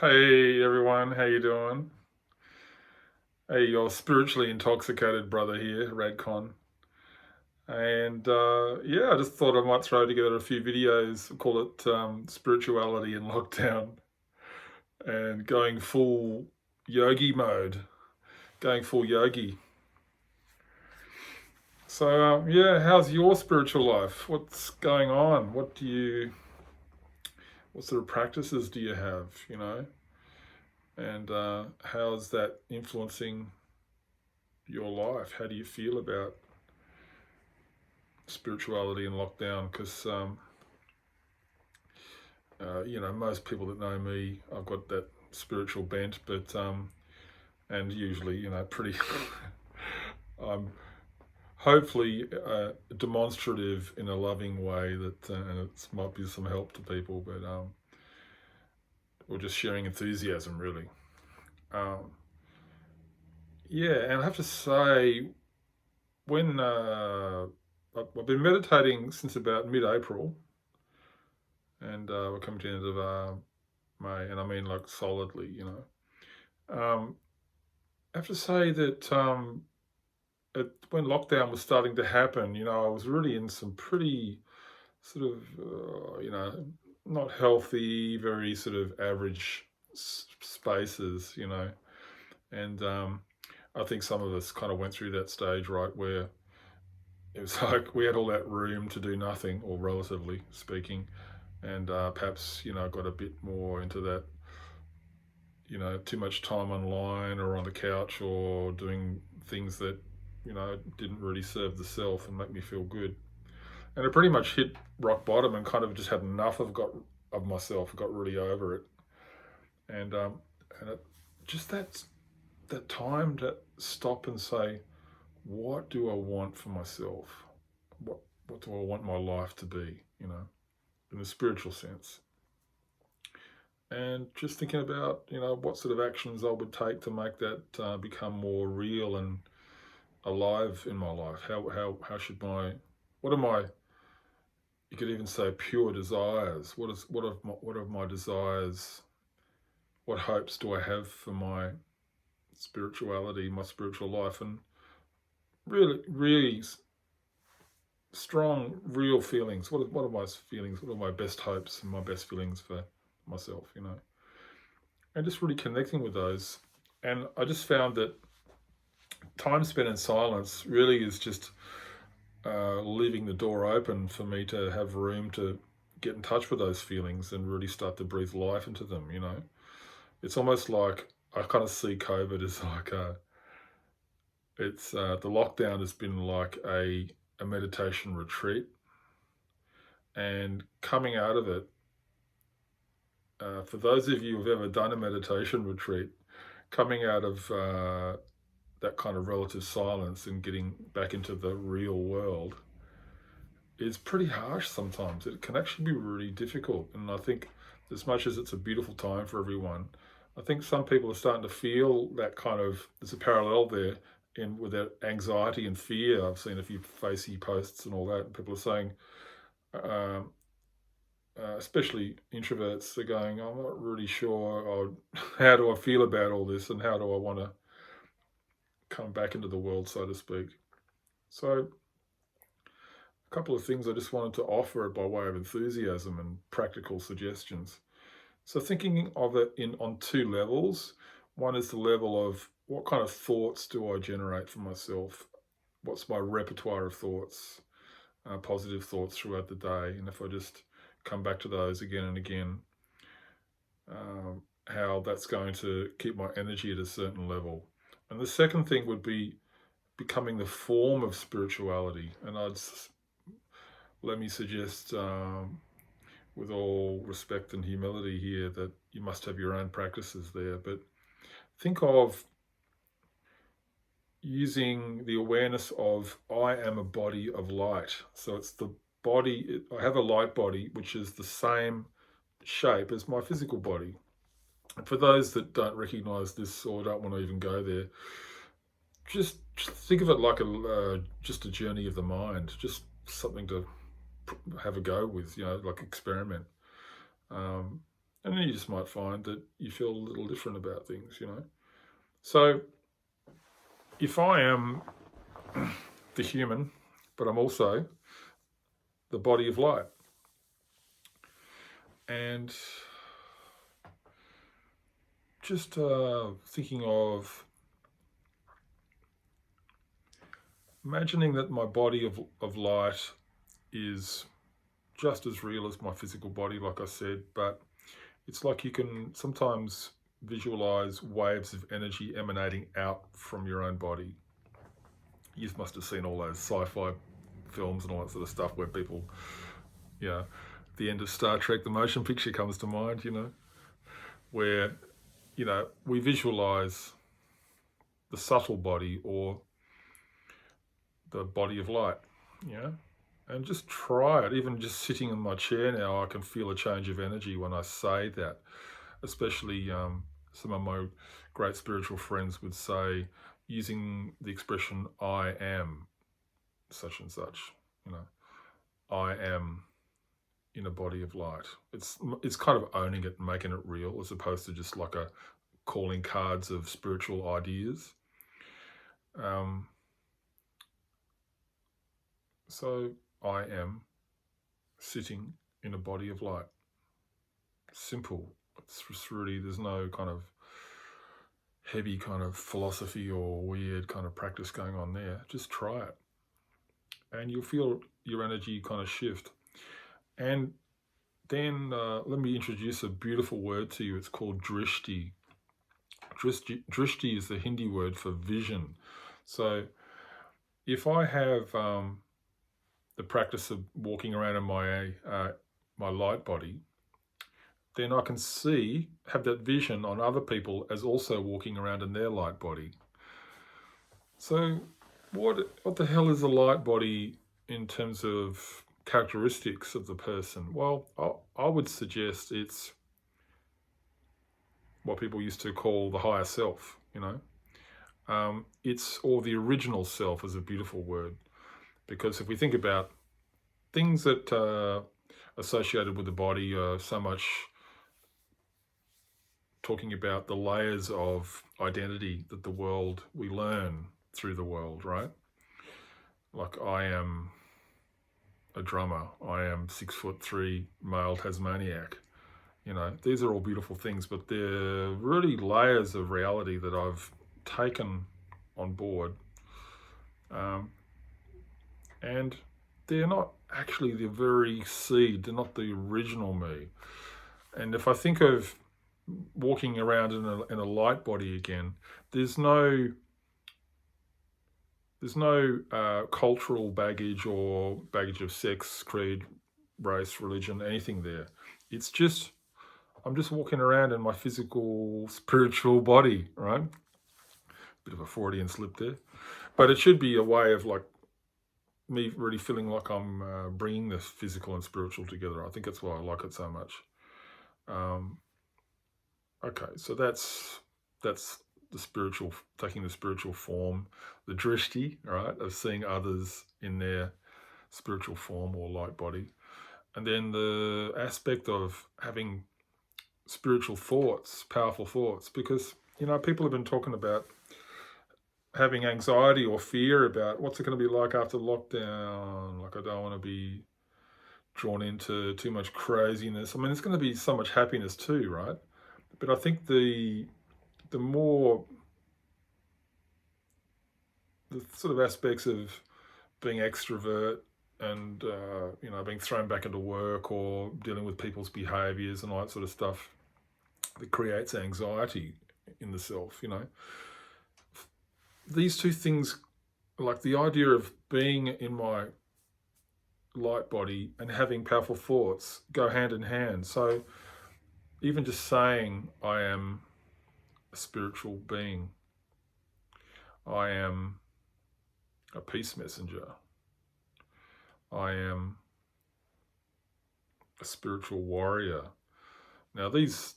Hey everyone, how you doing? Hey, your spiritually intoxicated brother here, Radcon. And yeah, I just thought I might throw together a few videos, call it spirituality in lockdown, and going full yogi mode, going full yogi. So yeah, how's your spiritual life? What's going on? What sort of practices do you have? And how's that influencing your life? How do you feel about spirituality in lockdown? Because most people that know me, I've got that spiritual bent, but and usually, pretty. I'm hopefully demonstrative in a loving way that, and it might be some help to people, but we're just sharing enthusiasm, really. Um, yeah, and I have to say, when I've been meditating since about mid-April, and we're coming to the end of May, and I mean like solidly. Um, I have to say that when lockdown was starting to happen, I was really in some pretty sort of, not healthy, very sort of average spaces. And I think some of us kind of went through that stage, right, where it was like we had all that room to do nothing, or relatively speaking, and perhaps, got a bit more into that, too much time online or on the couch or doing things that, didn't really serve the self and make me feel good. And it pretty much hit rock bottom and kind of just had enough of myself, got really over it. And just that time to stop and say, what do I want for myself? What what do I want my life to be, in a spiritual sense? And just thinking about, what sort of actions I would take to make that become more real and alive in my life. How should what are my, you could even say, pure desires? What are my desires? What hopes do I have for my spirituality, my spiritual life? And really, really strong, real feelings. What are my feelings? What are my best hopes and my best feelings for myself? And just really connecting with those. And I just found that time spent in silence really is just leaving the door open for me to have room to get in touch with those feelings and really start to breathe life into them. It's almost like I kind of see COVID as like the lockdown has been like a meditation retreat, and coming out of it, for those of you who've ever done a meditation retreat, coming out of that kind of relative silence and getting back into the real world is pretty harsh sometimes. It can actually be really difficult. And I think, as much as it's a beautiful time for everyone, I think some people are starting to feel that kind of, there's a parallel there with that anxiety and fear. I've seen a few facey posts and all that. And people are saying, um, especially introverts, are going, I'm not really sure, how do I feel about all this, and how do I want to come back into the world, so to speak. So a couple of things I just wanted to offer by way of enthusiasm and practical suggestions. So thinking of it on two levels. One is the level of what kind of thoughts do I generate for myself? What's my repertoire of thoughts, positive thoughts throughout the day? And if I just come back to those again and again, how that's going to keep my energy at a certain level. And the second thing would be becoming the form of spirituality. And let me suggest, with all respect and humility here, that you must have your own practices there. But think of using the awareness of, I am a body of light. So it's the body, I have a light body, which is the same shape as my physical body. And for those that don't recognize this or don't want to even go there, just think of it like just a journey of the mind, just something to have a go with, like experiment. And And then you just might find that you feel a little different about things, So if I am the human, but I'm also the body of light, and just thinking of imagining that my body of light is just as real as my physical body, like I said, but it's like you can sometimes visualize waves of energy emanating out from your own body. You must have seen all those sci-fi films and all that sort of stuff where people, the end of Star Trek, the motion picture comes to mind, where, we visualize the subtle body or the body of light, and just try it. Even just sitting in my chair now, I can feel a change of energy when I say that. Especially some of my great spiritual friends would say, using the expression, I am such and such, I am in a body of light. It's kind of owning it and making it real, as opposed to just like a calling cards of spiritual ideas. So I am sitting in a body of light. Simple. It's just really, there's no kind of heavy kind of philosophy or weird kind of practice going on there. Just try it. And you'll feel your energy kind of shift. And then let me introduce a beautiful word to you. It's called drishti. Drishti is the Hindi word for vision. So if I have the practice of walking around in my light body, then I can have that vision on other people as also walking around in their light body. So what the hell is a light body in terms of characteristics of the person? Well, I would suggest it's what people used to call the higher self, or the original self is a beautiful word, because if we think about things that are associated with the body, so much talking about the layers of identity that we learn through the world, right? Like, I am a drummer, I am 6'3" male Tasmaniac. These are all beautiful things, but they're really layers of reality that I've taken on board. And they're not actually the very seed, they're not the original me. And if I think of walking around in a light body again, there's no cultural baggage or baggage of sex, creed, race, religion, anything there. It's just, I'm just walking around in my physical, spiritual body, right? Bit of a Freudian slip there. But it should be a way of like me really feeling like I'm bringing the physical and spiritual together. I think that's why I like it so much. Okay, so that's the spiritual, taking the spiritual form, the drishti, right, of seeing others in their spiritual form or light body. And then the aspect of having spiritual thoughts, powerful thoughts, because, people have been talking about having anxiety or fear about what's it going to be like after lockdown. Like, I don't want to be drawn into too much craziness. I mean, it's going to be so much happiness too, right? But I think the sort of aspects of being extrovert and being thrown back into work or dealing with people's behaviours and all that sort of stuff that creates anxiety in the self, These two things, like the idea of being in my light body and having powerful thoughts, go hand in hand. So even just saying I am a spiritual being, I am a peace messenger, I am a spiritual warrior. Now this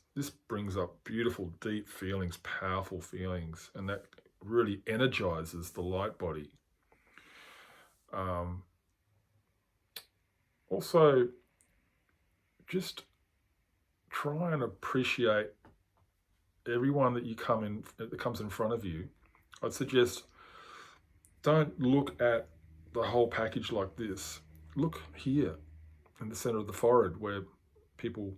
brings up beautiful, deep feelings, powerful feelings, and that really energizes the light body. Also, just try and appreciate everyone that comes in front of you. I'd suggest don't look at the whole package like this. Look here in the center of the forehead, where people,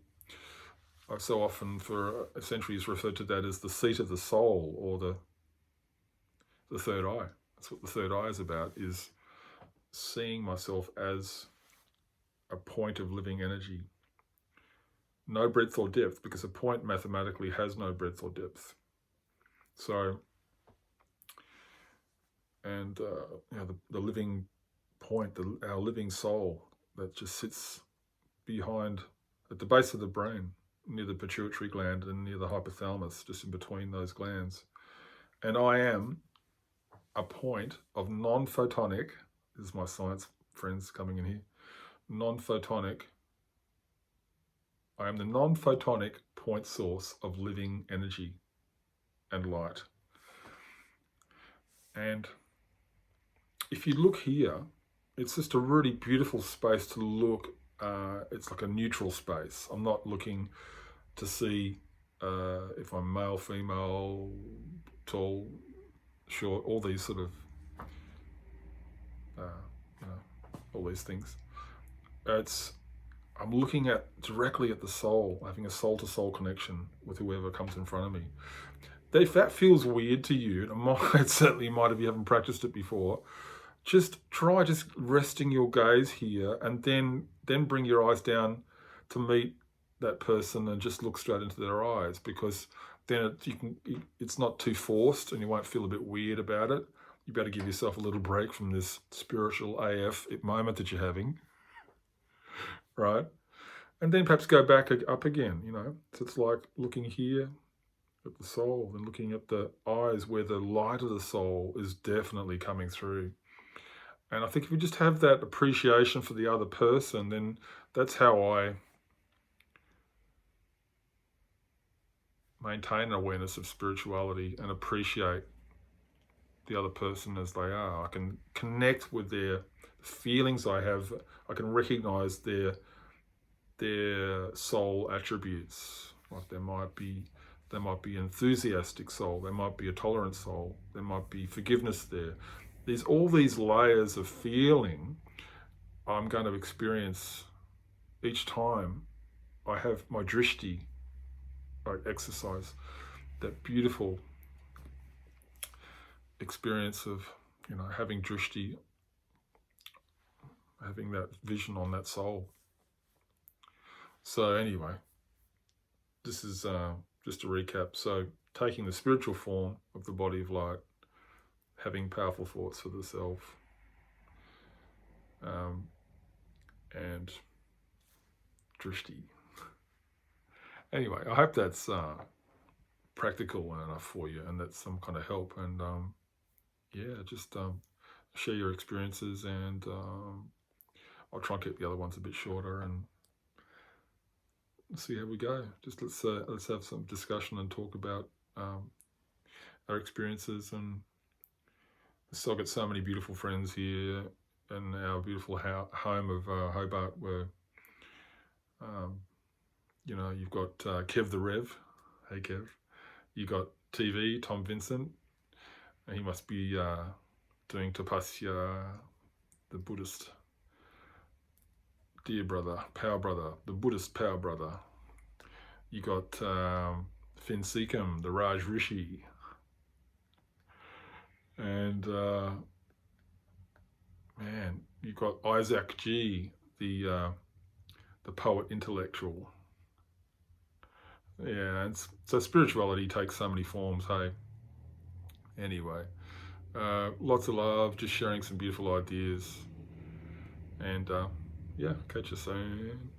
I've so often for centuries referred to that as the seat of the soul, or the third eye. That's what the third eye is about, is seeing myself as a point of living energy. No breadth or depth, because a point mathematically has no breadth or depth. So, and the living point, our living soul that just sits behind, at the base of the brain, near the pituitary gland and near the hypothalamus, just in between those glands. And I am a point of non-photonic, this is my science friends coming in here, non-photonic, I am the non-photonic point source of living energy and light. And if you look here, it's just a really beautiful space to look. It's like a neutral space. I'm not looking to see if I'm male, female, tall, short, all these sort of, all these things. I'm looking directly at the soul, having a soul-to-soul connection with whoever comes in front of me. If that feels weird to you, it certainly might if you haven't practiced it before, just try resting your gaze here, and then bring your eyes down to meet that person and just look straight into their eyes, because then it's not too forced and you won't feel a bit weird about it. You better give yourself a little break from this spiritual AF moment that you're having, right? And then perhaps go back up again, So it's like looking here at the soul and looking at the eyes where the light of the soul is definitely coming through. And I think if you just have that appreciation for the other person, then that's how I maintain an awareness of spirituality and appreciate the other person as they are. I can connect with their feelings I have. I can recognize their soul attributes. Like there might be enthusiastic soul, there might be a tolerant soul, there might be forgiveness there. There's all these layers of feeling I'm going to experience each time I have my drishti, I exercise that beautiful experience of, having drishti, having that vision on that soul. So anyway, this is just a recap. So taking the spiritual form of the body of light, having powerful thoughts for the self, and drishti. Anyway, I hope that's practical enough for you, and that's some kind of help. And just share your experiences, and I'll try and keep the other ones a bit shorter, and see how we go. Just let's have some discussion and talk about our experiences. And so I've got so many beautiful friends here in our beautiful home of Hobart, where you've got Kev the Rev. Hey Kev. You got TV Tom Vincent. He must be doing Tapasya, the Buddhist dear brother, power brother, the Buddhist power brother. You got Finn Seacom, the Raj Rishi. And you got Isaac G, the poet intellectual. Yeah, and so spirituality takes so many forms, hey? Anyway, lots of love, just sharing some beautiful ideas. And catch you soon.